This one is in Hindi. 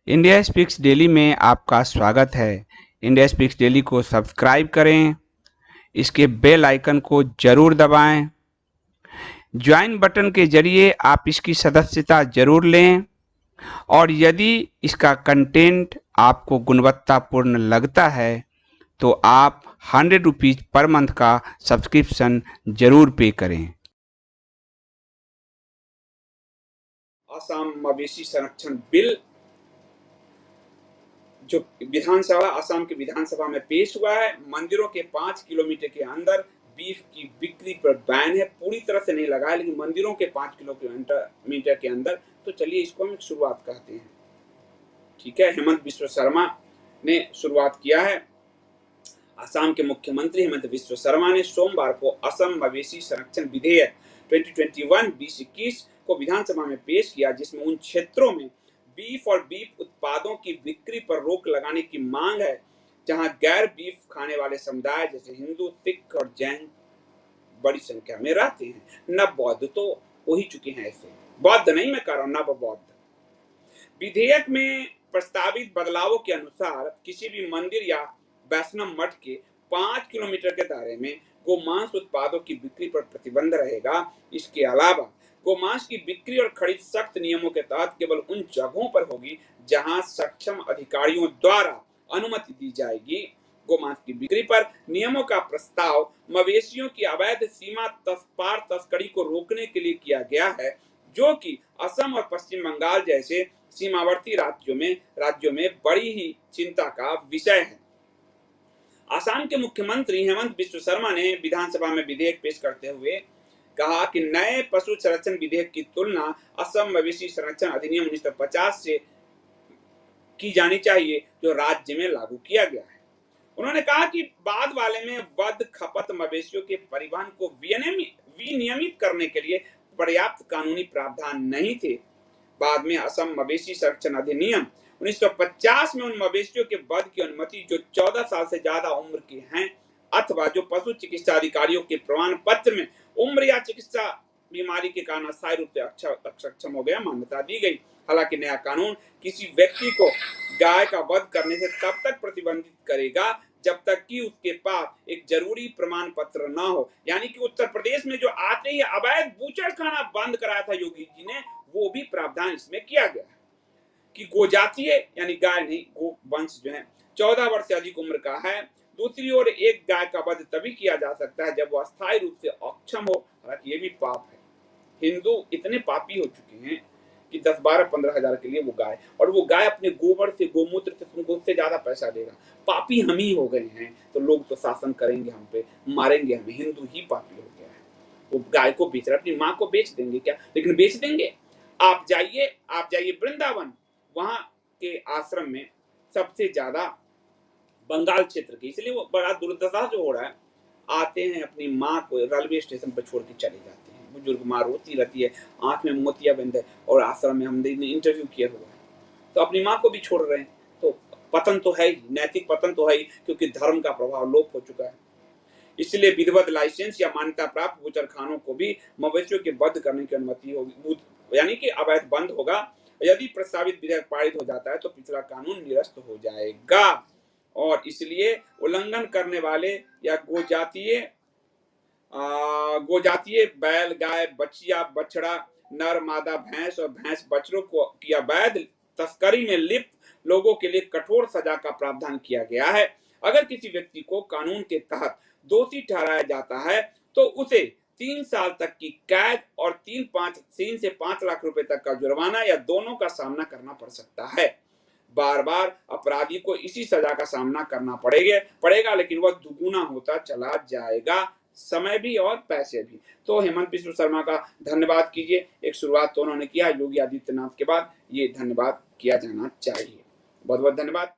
इंडिया स्पीक्स डेली में आपका स्वागत है। इंडिया स्पीक्स डेली को सब्सक्राइब करें, इसके बेल आइकन को जरूर दबाएं। ज्वाइन बटन के जरिए आप इसकी सदस्यता जरूर लें और यदि इसका कंटेंट आपको गुणवत्तापूर्ण लगता है तो आप 100 रुपीज़ पर मंथ का सब्सक्रिप्शन जरूर पे करें। असम मवेशी संरक्षण बिल जो विधानसभा असम की विधानसभा में पेश हुआ है, मंदिरों के 5 किलोमीटर के अंदर बीफ की बिक्री पर बैन है। पूरी तरह से नहीं लगा है, लेकिन मंदिरों के 5 किलोमीटर के अंदर। तो चलिए इसको हम शुरुआत करते हैं। ठीक है, हेमंत बिस्वा शर्मा ने शुरुआत किया है। असम के मुख्यमंत्री हेमंत बिस्वा शर्मा ने सोमवार को असम मवेशी संरक्षण विधेयक 2021 को विधानसभा में पेश किया, जिसमें उन क्षेत्रों में बीफ और बीफ उत्पादों की बिक्री पर रोक लगाने की मांग है जहां गैर बीफ खाने वाले समुदाय जैसे हिंदू, सिख और जैन बड़ी संख्या में रहते हैं। नव बौद्ध तो हो ही चुके हैं, ऐसे बौद्ध नहीं, मैं कह रहा हूं नव बौद्ध। विधेयक में प्रस्तावित बदलावों के अनुसार किसी भी मंदिर या वैष्णव मठ के 5 किलोमीटर के दायरे में गोमांस उत्पादों की बिक्री पर प्रतिबंध रहेगा। इसके अलावा गोमांस की बिक्री और खरीद सख्त नियमों के तहत केवल उन जगहों पर होगी जहां सक्षम अधिकारियों द्वारा अनुमति दी जाएगी। गोमांस की बिक्री पर नियमों का प्रस्ताव मवेशियों की अवैध सीमा पार तस्करी को रोकने के लिए किया गया है, जो कि असम और पश्चिम बंगाल जैसे सीमावर्ती राज्यों में बड़ी ही चिंता का विषय है। असम के मुख्यमंत्री हेमंत बिस्वा शर्मा ने विधानसभा में विधेयक पेश करते हुए कहा कि नए पशु संरक्षण विधेयक की तुलना असम मवेशी संरक्षण अधिनियम 1950 से की जानी चाहिए, जो राज्य में लागू किया गया है। उन्होंने कहा कि बाद वाले में वध खपत मवेशियों के परिवहन को विनियमित करने के लिए पर्याप्त कानूनी प्रावधान नहीं थे। बाद में असम मवेशी संरक्षण अधिनियम 1950 में उन मवेशियों के वध की अनुमति जो 14 साल से ज्यादा उम्र के हैं अथवा जो पशु चिकित्सा अधिकारियों के प्रमाण पत्र में उम्र या चिकित्सा बीमारी के कारण अस्थायी रूप से अक्षम हो गया, मान्यता दी गई। हालांकि नया कानून किसी व्यक्ति को गाय का वध करने से तब तक प्रतिबंधित करेगा जब तक कि उसके पास एक जरूरी प्रमाण पत्र न हो। यानी कि उत्तर प्रदेश में जो आते ही अवैध बूचड़ खाना बंद कराया था योगी जी ने, वो भी प्रावधान इसमें किया गया है कि गोजातीय यानी गाय नहीं, गो वंश जो है 14 वर्ष से अधिक उम्र का है। दूसरी ओर एक गाय का वध तभी किया जा सकता है जब वो अस्थायी रूप से अक्षम हो। हालांकि ये भी पाप है। हिंदू इतने पापी हो चुके हैं कि 10, 12, 15 हजार के लिए वो गाय, और वो गाय अपने गोबर से, गोमूत्र से तुमको उससे ज्यादा पैसा देगा। पापी हम ही हो गए हैं, तो लोग तो शासन करेंगे हम पे, मारेंगे हमें। हिंदू ही पापी हो गया है। वो गाय को बेच रहा है, अपनी माँ को बेच देंगे क्या? लेकिन बेच देंगे। आप जाइए वृंदावन, वहां के आश्रम में सबसे ज्यादा बंगाल क्षेत्र के, इसलिए वो बड़ा दुर्दशा जो हो रहा है, आते हैं अपनी माँ को रेलवे स्टेशन पर छोड़ के चले जाते हैं। बुजुर्ग माँ रोती रहती है, आंख में मोतियाबिंद है, और आश्रम में हमने इंटरव्यू किया हुआ है, तो अपनी माँ को भी छोड़ रहे हैं। तो पतन तो है ही, नैतिक पतन तो है ही, क्योंकि धर्म का प्रभाव लोप हो चुका है। इसलिए विधिवत लाइसेंस या मान्यता प्राप्त बूचड़खानों को भी मवेशियों के वध करने की अनुमति होगी, यानी कि अवैध बंद होगा। यदि प्रस्तावित विधेयक पारित हो जाता है तो पिछला कानून निरस्त हो जाएगा, और इसलिए उल्लंघन करने वाले या गोजातीय बैल, गाय, बछिया, बछड़ा, नर मादा भैंस और भैंस बछड़ों को की अवैध तस्करी में लिप्त लोगों के लिए कठोर सजा का प्रावधान किया गया है। अगर किसी व्यक्ति को कानून के तहत दोषी ठहराया जाता है तो उसे 3 साल तक की कैद और 3 से 5 लाख रुपए तक का जुर्माना या दोनों का सामना करना पड़ सकता है। बार बार अपराधी को इसी सजा का सामना करना पड़ेगा, लेकिन वह दुगुना होता चला जाएगा, समय भी और पैसे भी। तो हेमंत बिस्वा शर्मा का धन्यवाद कीजिए। एक शुरुआत तो उन्होंने किया, योगी आदित्यनाथ के बाद ये धन्यवाद किया जाना चाहिए। बहुत बहुत धन्यवाद।